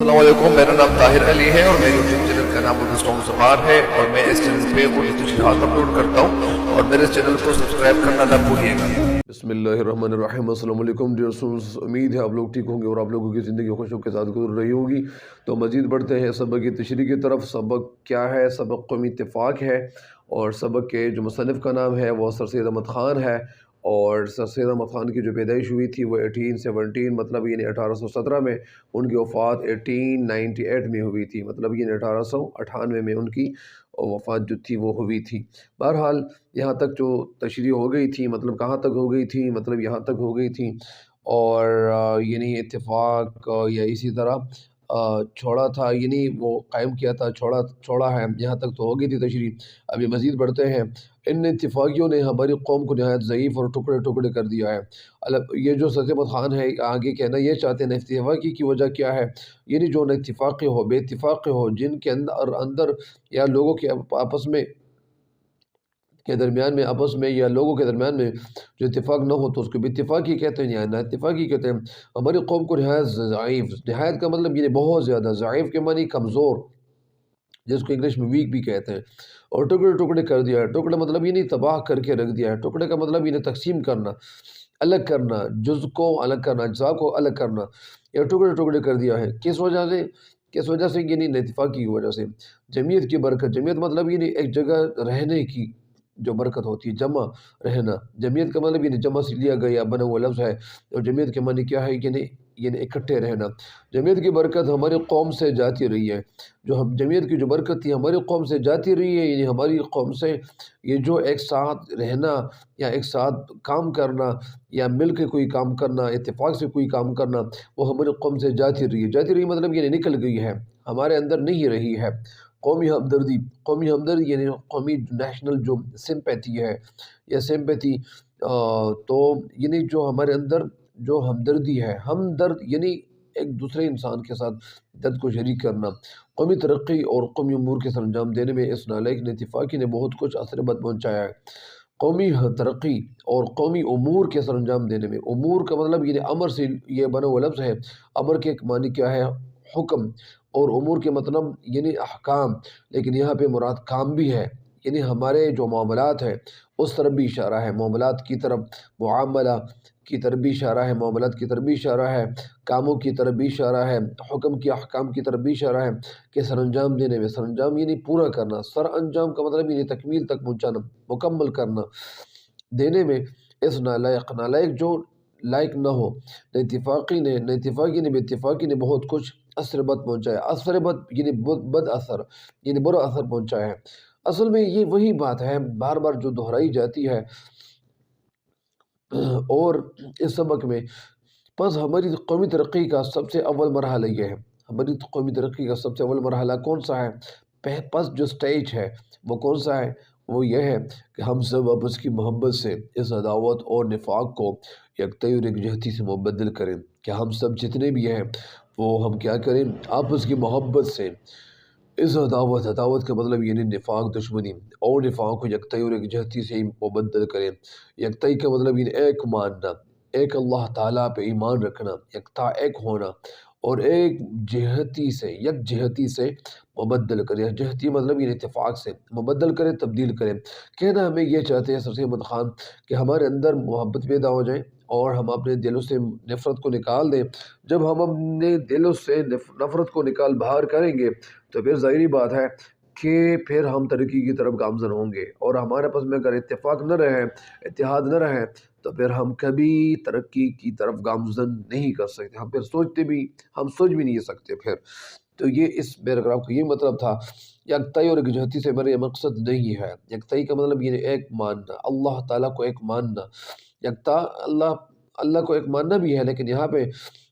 السلام علیکم، میرا نام طاہر علی ہے اور میرے یوٹیوب چینل کا نام اردو سانگ زبان ہے اور میں اس چینل پہ اردو تشریحات اپلوڈ کرتا ہوں اور میرے چینل کو سبسکرائب کرنا نہ بھولیے گا۔ بسم اللہ الرحمن الرحیم۔ السلام علیکم ڈیئر اسٹوڈنٹس، امید ہے آپ لوگ ٹھیک ہوں گے اور آپ لوگوں کی زندگی خوشیوں کے ساتھ گزر رہی ہوگی۔ تو مزید بڑھتے ہیں سبق کی تشریح کی طرف۔ سبق کیا ہے؟ سبق قومی اتفاق ہے اور سبق کے جو مصنف کا نام ہے وہ سر سید احمد خان ہے اور سر سید احمد خان کی جو پیدائش ہوئی تھی وہ 1817 مطلب یعنی 1817 میں، ان کی وفات 1898 میں ہوئی تھی، مطلب یعنی 1898 میں ان کی وفات جو تھی وہ ہوئی تھی۔ بہرحال یہاں تک جو تشریح ہو گئی تھی، مطلب کہاں تک ہو گئی تھی؟ مطلب یہاں تک ہو گئی تھی اور یعنی اتفاق یا اسی طرح چھوڑا تھا، یعنی وہ قائم کیا تھا، چھوڑا ہے، یہاں تک تو ہو گئی تھی تشریح۔ ابھی مزید بڑھتے ہیں۔ ان اتفاقیوں نے ہماری قوم کو نہایت ضعیف اور ٹکڑے ٹکڑے کر دیا ہے۔ یہ جو سر احمد خان ہے آگے کہنا یہ چاہتے ہیں اتفاقی کی وجہ کیا ہے، یعنی جو اتفاقی ہو، بے اتفاقی ہو، جن کے اندر یا لوگوں کے آپس میں کے درمیان میں آپس میں یا لوگوں کے درمیان میں جو اتفاق نہ ہو تو اس کو بے اتفاقی کہتے ہیں یا نا اتفاقی کہتے ہیں۔ ہماری قوم کو نہایت ضعیف، نہایت کا مطلب یہ بہت زیادہ، ضعیف کے معنی کمزور، جس کو انگلش میں ویک بھی کہتے ہیں، اور ٹکڑے ٹکڑے کر دیا ہے۔ ٹکڑے مطلب یہ نہیں تباہ کر کے رکھ دیا ہے، ٹکڑے کا مطلب یہ نہیں تقسیم کرنا، الگ کرنا، جز کو الگ کرنا، اجزاء کو الگ کرنا، یا ٹکڑے ٹکڑے کر دیا ہے۔ کس وجہ سے یعنی اتفاقی کی وجہ سے۔ جمعیت کی برکت، جمعیت مطلب یعنی ایک جگہ رہنے کی جو برکت ہوتی ہے، جمع رہنا۔ جمعیت کا مطلب یعنی جمع سے لیا گیا بنا ہوا لفظ ہے، اور جمعیت کے معنی کیا ہے؟ یعنی اکٹھے رہنا۔ جمعیت کی برکت ہماری قوم سے جاتی رہی ہے، جو جمعیت کی جو برکت تھی ہماری قوم سے جاتی رہی ہے، یعنی ہماری قوم سے یہ جو ایک ساتھ رہنا یا ایک ساتھ کام کرنا یا مل کے کوئی کام کرنا، اتفاق سے کوئی کام کرنا، وہ ہماری قوم سے جاتی رہی ہے۔ جاتی رہی مطلب یعنی نکل گئی ہے، ہمارے اندر نہیں رہی ہے۔ قومی ہمدردی یعنی قومی نیشنل جو سمپیتھی ہے یا سمپیتھی، تو یعنی جو ہمارے اندر جو ہمدردی ہے، ہمدرد یعنی ایک دوسرے انسان کے ساتھ درد کو شریک کرنا۔ قومی ترقی اور قومی امور کے سر انجام دینے میں اس نالائق نے اتفاقی نے بہت کچھ اثر بد پہنچایا ہے۔ قومی ترقی اور قومی امور کے سر انجام دینے میں، امور کا مطلب یعنی امر سے یہ بنا ہوا لفظ ہے۔ امر کے معنی کیا ہے؟ حکم، اور امور کے مطلب یعنی احکام، لیکن یہاں پہ مراد کام بھی ہے، یعنی ہمارے جو معاملات ہیں اس طرف بھی اشارہ ہے، معاملات کی طرف، معاملہ کی طرف بھی اشارہ ہے، معاملات کی طرف بھی اشارہ ہے، کاموں کی طرف بھی اشارہ ہے، حکم کی احکام کی طرف بھی اشارہ ہے کہ سر انجام دینے میں، سر انجام یعنی پورا کرنا، سر انجام کا مطلب یعنی تکمیل تک پہنچانا، مکمل کرنا، دینے میں اس نالائق جو لائق نہ ہو، نہ اتفاقی نے بے اتفاقی نے بہت کچھ اثر بد پہنچایا۔ اثر بد یعنی بد اثر، یعنی برا اثر پہنچایا ہے۔ اصل میں یہ وہی بات ہے بار بار جو دہرائی جاتی ہے اور اس سبق میں۔ بس ہماری قومی ترقی کا سب سے اول مرحلہ یہ ہے، ہماری قومی ترقی کا سب سے اول مرحلہ کون سا ہے؟ پس جو سٹیج ہے وہ کون سا ہے؟ وہ یہ ہے کہ ہم سب آپس کی محبت سے اس عداوت اور نفاق کو یکتائی اور یکجہتی سے مبدل کریں، کہ ہم سب جتنے بھی ہیں وہ ہم کیا کریں؟ آپس کی محبت سے اس عداوت کا مطلب یعنی نفاق، دشمنی، اور نفاق کو یکتائی اور یکجہتی سے مبدل کریں۔ یکتائی کا مطلب یعنی ایک ماننا، ایک اللہ تعالیٰ پہ ایمان رکھنا، یکتا ایک ہونا، اور ایک جہتی سے مبدل کریں۔ یکجہتی مطلب یہ اتفاق سے مبدل کریں، تبدیل کریں۔ کہنا ہمیں یہ چاہتے ہیں سر سید احمد خان کہ ہمارے اندر محبت پیدا ہو جائے اور ہم اپنے دلوں سے نفرت کو نکال دیں۔ جب ہم اپنے دلوں سے نفرت کو باہر کریں گے تو پھر ظاہری بات ہے کہ پھر ہم ترقی کی طرف گامزن ہوں گے، اور ہمارے پاس میں اگر اتفاق نہ رہے، اتحاد نہ رہے، تو پھر ہم کبھی ترقی کی طرف گامزن نہیں کر سکتے، ہم سوچ بھی نہیں سکتے پھر۔ تو یہ اس پیراگراف کا یہ مطلب تھا۔ یکتائی اور یکجہتی سے میرا یہ مقصد نہیں ہے۔ یکتائی کا مطلب یہ ایک ماننا، اللہ تعالیٰ کو ایک ماننا، یکتا اللہ کو ایک ماننا بھی ہے، لیکن یہاں پہ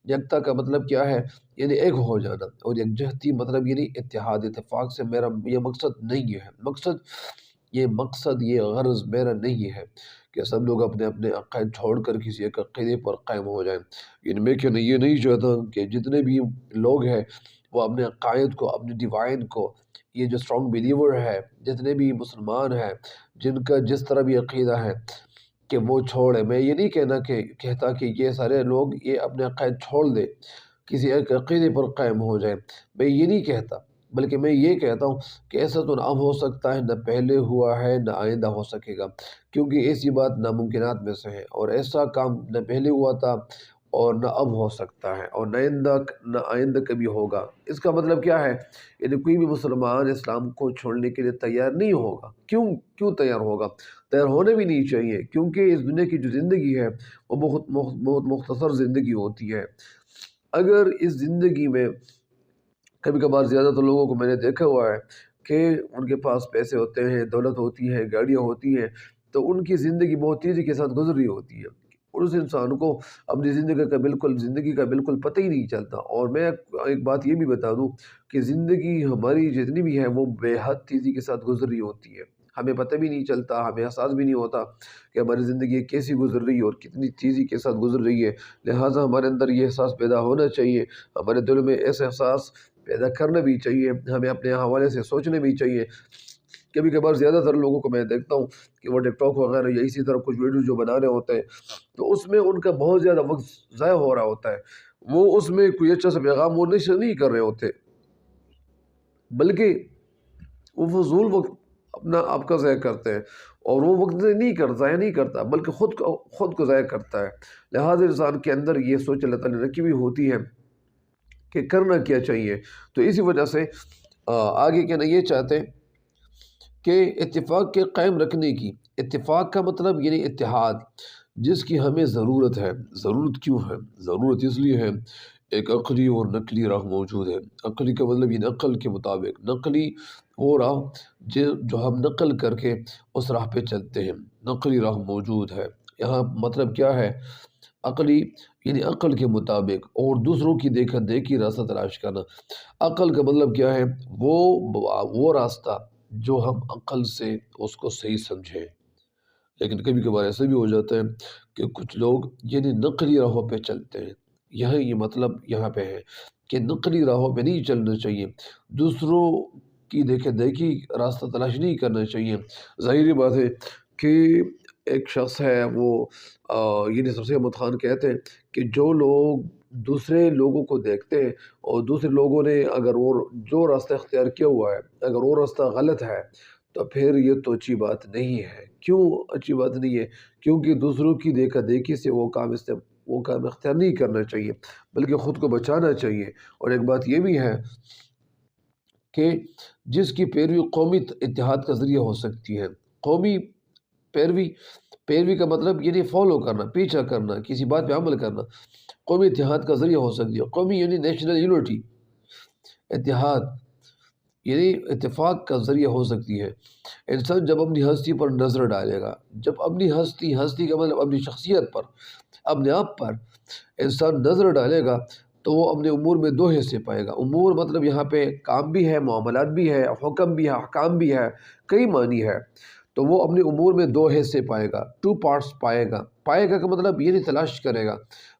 یکتا کا مطلب کیا ہے؟ یعنی ایک ہو جانا، اور یکجہتی مطلب یعنی اتحاد، اتفاق سے میرا یہ مقصد نہیں ہے۔ مقصد یہ غرض میرا نہیں ہے کہ سب لوگ اپنے اپنے عقائد چھوڑ کر کسی ایک عقیدے پر قائم ہو جائیں۔ یعنی میں یہ نہیں چاہتا کہ جتنے بھی لوگ ہیں وہ اپنے عقائد کو، اپنے ڈیوائن کو، یہ جو اسٹرانگ بیلیور ہے، جتنے بھی مسلمان ہیں جن کا جس طرح بھی عقیدہ ہے کہ وہ چھوڑے۔ میں یہ نہیں کہتا کہ یہ سارے لوگ یہ اپنے عقائد چھوڑ دے، کسی ایک عقیدے پر قائم ہو جائے۔ میں یہ نہیں کہتا، بلکہ میں یہ کہتا ہوں کہ ایسا تو نہ اب ہو سکتا ہے، نہ پہلے ہوا ہے، نہ آئندہ ہو سکے گا، کیونکہ ایسی بات ناممکنات میں سے ہے، اور ایسا کام نہ پہلے ہوا تھا اور نہ اب ہو سکتا ہے، اور نہ آئندہ کبھی ہوگا۔ اس کا مطلب کیا ہے؟ یعنی کوئی بھی مسلمان اسلام کو چھوڑنے کے لیے تیار نہیں ہوگا۔ کیوں تیار ہوگا؟ تیار ہونے بھی نہیں چاہیے، کیونکہ اس دنیا کی جو زندگی ہے وہ بہت مختصر زندگی ہوتی ہے۔ اگر اس زندگی میں کبھی کبھار زیادہ تر لوگوں کو میں نے دیکھا ہوا ہے کہ ان کے پاس پیسے ہوتے ہیں، دولت ہوتی ہے، گاڑیاں ہوتی ہیں، تو ان کی زندگی بہت تیزی کے ساتھ گزر رہی ہوتی ہے، اور اس انسان کو اپنی زندگی کا بالکل پتہ ہی نہیں چلتا۔ اور میں ایک بات یہ بھی بتا دوں کہ زندگی ہماری جتنی بھی ہے وہ بے حد تیزی کے ساتھ گزر رہی ہوتی ہے، ہمیں پتہ بھی نہیں چلتا، ہمیں احساس بھی نہیں ہوتا کہ ہماری زندگی کیسی گزر رہی ہے اور کتنی تیزی کے ساتھ گزر رہی ہے۔ لہٰذا ہمارے اندر یہ احساس پیدا ہونا چاہیے، ہمارے دل میں ایسا احساس پیدا کرنا بھی چاہیے، ہمیں اپنے حوالے سے سوچنا بھی چاہیے۔ کبھی کبھار زیادہ تر لوگوں کو میں دیکھتا ہوں کہ وہ ٹک ٹاک وغیرہ یا اسی طرح کچھ ویڈیو جو بنا رہے ہوتے ہیں، تو اس میں ان کا بہت زیادہ وقت ضائع ہو رہا ہوتا ہے، وہ اس میں کوئی اچھا سا پیغام وہ نشر نہیں کر رہے ہوتے، بلکہ وہ فضول وقت اپنا آپ کا ضائع کرتے ہیں، اور وہ وقت ضائع نہیں کرتا بلکہ خود کو ضائع کرتا ہے۔ لہٰذا انسان کے اندر یہ سوچ اللہ تعالیٰ نے رکھی ہوئی ہوتی ہے کہ کرنا کیا چاہیے، تو اسی وجہ سے آگے کہنا یہ چاہتے ہیں کہ اتفاق کے قائم رکھنے کی، اتفاق کا مطلب یعنی اتحاد، جس کی ہمیں ضرورت ہے۔ ضرورت کیوں ہے؟ ضرورت اس لیے ہے، ایک عقلی اور نقلی راہ موجود ہے۔ عقلی کا مطلب یہ عقل کے مطابق، نقلی وہ راہ جو ہم نقل کر کے اس راہ پہ چلتے ہیں، نقلی راہ موجود ہے۔ یہاں مطلب کیا ہے؟ عقلی یعنی عقل کے مطابق، اور دوسروں کی دیکھا دیکھی راستہ تلاش کرنا۔ عقل کا مطلب کیا ہے؟ وہ راستہ جو ہم عقل سے اس کو صحیح سمجھیں۔ لیکن کبھی کبھار ایسا بھی ہو جاتا ہے کہ کچھ لوگ یعنی نقلی راہوں پہ چلتے ہیں۔ یہ مطلب یہاں پہ ہے کہ نقلی راہوں پہ نہیں چلنا چاہیے، دوسروں کی دیکھا دیکھی راستہ تلاش نہیں کرنا چاہیے۔ ظاہری بات ہے کہ ایک شخص ہے وہ یعنی سب سے احمد خان کہتے ہیں کہ جو لوگ دوسرے لوگوں کو دیکھتے ہیں اور دوسرے لوگوں نے اگر وہ جو راستہ اختیار کیا ہوا ہے اگر وہ راستہ غلط ہے تو پھر یہ تو اچھی بات نہیں ہے۔ کیوں اچھی بات نہیں ہے؟ کیونکہ دوسروں کی دیکھا دیکھی سے وہ کام اختیار نہیں کرنا چاہیے، بلکہ خود کو بچانا چاہیے۔ اور ایک بات یہ بھی ہے کہ جس کی پیروی قومی اتحاد کا ذریعہ ہو سکتی ہے۔ قومی پیروی کا مطلب یعنی فالو کرنا، پیچھا کرنا، کسی بات پہ عمل کرنا، قومی اتحاد کا ذریعہ ہو سکتی ہے۔ قومی یعنی نیشنل یونٹی، اتحاد یعنی اتفاق کا ذریعہ ہو سکتی ہے۔ انسان جب اپنی ہستی پر نظر ڈالے گا، جب اپنی ہستی کا مطلب اپنی شخصیت پر، اپنے آپ پر انسان نظر ڈالے گا تو وہ اپنے امور میں دو حصے پائے گا۔ امور مطلب یہاں پہ کام بھی ہے، معاملات بھی ہے، حکم بھی ہے، احکام بھی ہے، کئی معنی ہے۔ تو وہ اپنے امور میں دو حصے پائے گا، 2 پارٹس پائے گا کا مطلب یہ نہیں تلاش کرے گا،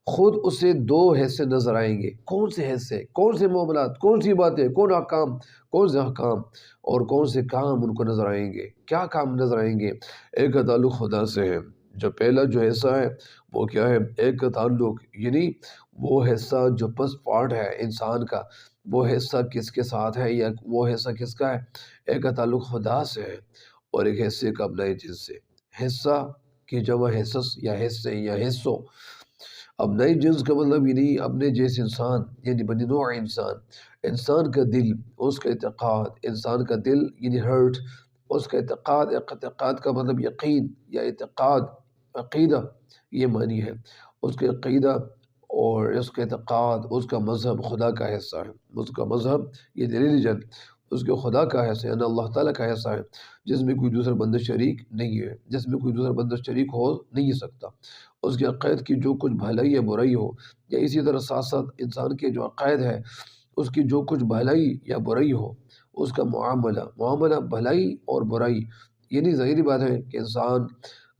خود اسے 2 حصے نظر آئیں گے۔ کون سے حصے؟ کون سے معاملات؟ کون سی باتیں؟ کون سے احکام اور کون سے کام ان کو نظر آئیں گے؟ کیا کام نظر آئیں گے؟ ایک کا تعلق خدا سے ہے۔ جو پہلا جو حصہ ہے وہ کیا ہے؟ ایک کا تعلق یعنی وہ حصہ جو پس پارٹ ہے انسان کا، وہ حصہ کس کے ساتھ ہے یا وہ حصہ کس کا ہے؟ ایک کا تعلق خدا سے ہے، اور ایک حصے کا اپنا جنس سے۔ حصہ کی جمع حصص یا حصے یا حصوں۔ اب نئے جنس کا مطلب یعنی اپنے جیسے انسان، یعنی بنی نوع انسان کا دل، اس کا اعتقاد، انسان کا دل یعنی ہرٹ، اس کا اعتقاد کا مطلب یقین یا اعتقاد، عقیدہ یہ معنی ہے۔ اس کا عقیدہ اور اس کا اعتقاد، اس کا مذہب خدا کا حصہ ہے۔ اس کا مذہب یہ ریلیجن اس کے خدا کا حصہ ہے، یعنی اللہ تعالیٰ کا حصہ ہے، جس میں کوئی دوسرا بندہ شریک نہیں ہے، جس میں کوئی دوسرا بندہ شریک ہو نہیں سکتا۔ اس کے عقائد کی جو کچھ بھلائی یا برائی ہو، یا اسی طرح ساتھ ساتھ انسان کے جو عقائد ہے اس کی جو کچھ بھلائی یا برائی ہو، اس کا معاملہ بھلائی اور برائی، یعنی ظاہری بات ہے کہ انسان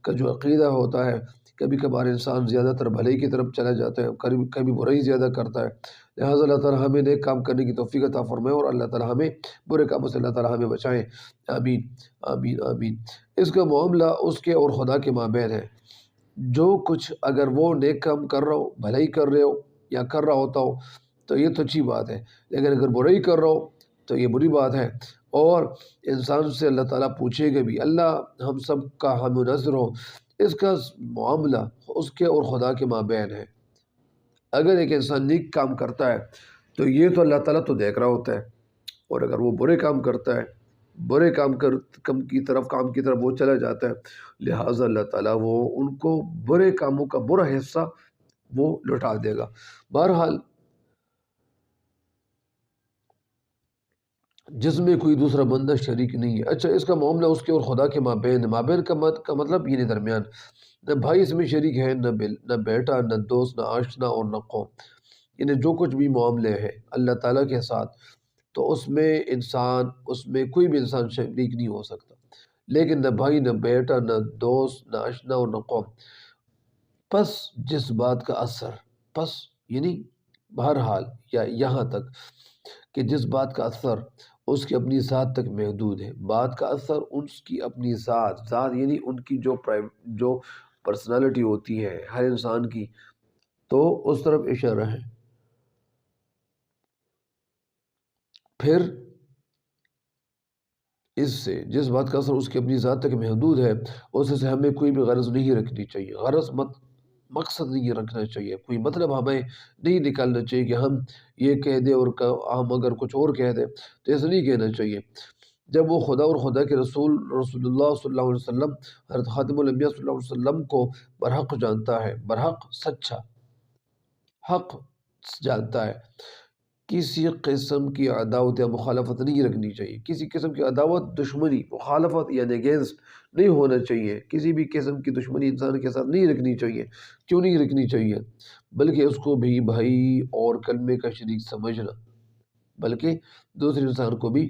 کا جو عقیدہ ہوتا ہے، کبھی کبھار انسان زیادہ تر بھلائی کی طرف چلا جاتا ہے، کبھی برائی زیادہ کرتا ہے۔ لہٰذا اللہ تعالیٰ ہمیں نیک کام کرنے کی توفیق عطا فرمائے، اور اللہ تعالیٰ ہمیں برے کاموں سے اللہ تعالیٰ ہمیں بچائیں۔ آمین آمین آمین۔ اس کا معاملہ اس کے اور خدا کے مابین ہے۔ جو کچھ اگر وہ نیک کام کر رہا ہو، بھلائی کر رہے ہو یا کر رہا ہوتا ہو، تو یہ تو اچھی بات ہے، لیکن اگر برائی کر رہا ہو تو یہ بری بات ہے۔ اور انسان سے اللہ تعالیٰ پوچھے گا بھی، اللہ ہم سب کا ہم نظر ہو، اس کا معاملہ اس کے اور خدا کے مابین ہے۔ اگر ایک انسان نیک کام کرتا ہے تو یہ تو اللہ تعالیٰ تو دیکھ رہا ہوتا ہے، اور اگر وہ برے کام کرتا ہے، برے کام کی طرف وہ چلا جاتا ہے، لہٰذا اللہ تعالیٰ وہ ان کو برے کاموں کا برا حصہ وہ لوٹا دے گا۔ بہرحال جس میں کوئی دوسرا بندہ شریک نہیں ہے، اچھا اس کا معاملہ اس کے اور خدا کے مابین ہے۔ مابین کا مطلب یہ نہیں درمیان، نہ بھائی اس میں شریک ہے، نہ بیٹا، نہ دوست، نہ آشنا اور نہ قوم، یعنی جو کچھ بھی معاملے ہیں اللہ تعالیٰ کے ساتھ، تو اس میں کوئی بھی انسان شریک نہیں ہو سکتا، لیکن نہ بھائی، نہ بیٹا، نہ دوست، نہ آشنا اور نہ قوم۔ پس جس بات کا اثر یعنی بہرحال یا یہاں تک کہ جس بات کا اثر اس کی اپنی ذات تک محدود ہے، بات کا اثر اس کی اپنی ذات یعنی ان کی جو پرسنالٹی ہوتی ہے ہر انسان کی، تو اس طرف اشارہ ہے۔ پھر اس سے جس بات کا اثر اس کی اپنی ذات تک محدود ہے، اس سے ہمیں کوئی بھی غرض نہیں رکھنی چاہیے، مقصد نہیں رکھنا چاہیے، کوئی مطلب ہمیں نہیں نکالنا چاہیے کہ ہم یہ کہہ دیں اور ہم اگر کچھ اور کہہ دیں تو ایسا نہیں کہنا چاہیے۔ جب وہ خدا اور خدا کے رسول اللہ صلی اللہ علیہ وسلم، حضرت خاتم الانبیاء صلی اللہ علیہ وسلم کو برحق جانتا ہے، برحق سچا حق جانتا ہے، کسی قسم کی عداوت یا مخالفت نہیں رکھنی چاہیے، کسی قسم کی عداوت، دشمنی، مخالفت یعنی اگینسٹ نہیں ہونا چاہیے، کسی بھی قسم کی دشمنی انسان کے ساتھ نہیں رکھنی چاہیے۔ کیوں نہیں رکھنی چاہیے؟ بلکہ اس کو بھی بھائی اور کلمے کا شریک سمجھنا، بلکہ دوسرے انسان کو بھی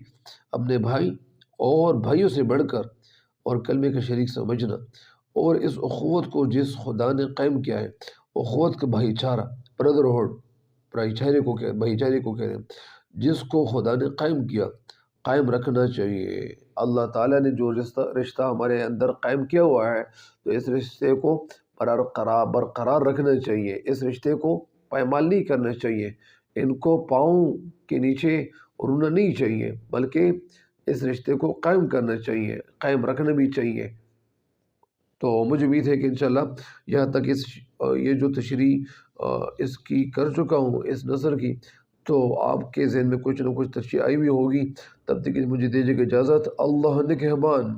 اپنے بھائی اور بھائیوں سے بڑھ کر اور کلمے کا شریک سمجھنا، اور اس اخوت کو جس خدا نے قائم کیا ہے، اخوت کا بھائی چارہ، برادرہڈ، بھائی چارے کو کہتے ہیں، جس کو خدا نے قائم کیا، قائم رکھنا چاہیے۔ اللہ تعالیٰ نے جو رشتہ ہمارے اندر قائم کیا ہوا ہے، تو اس رشتے کو برقرار رکھنا چاہیے، اس رشتے کو پائمال نہیں کرنا چاہیے، ان کو پاؤں کے نیچے رونا نہیں چاہیے، بلکہ اس رشتے کو قائم کرنا چاہیے، قائم رکھنا بھی چاہیے۔ تو مجھے امید ہے کہ انشاءاللہ یہاں تک یہ جو تشریح اس کی کر چکا ہوں اس نظر کی، تو آپ کے ذہن میں کچھ نہ کچھ تشریح آئی ہوئی ہوگی۔ تب تک مجھے دیجیے گا اجازت۔ اللہ نگہبان۔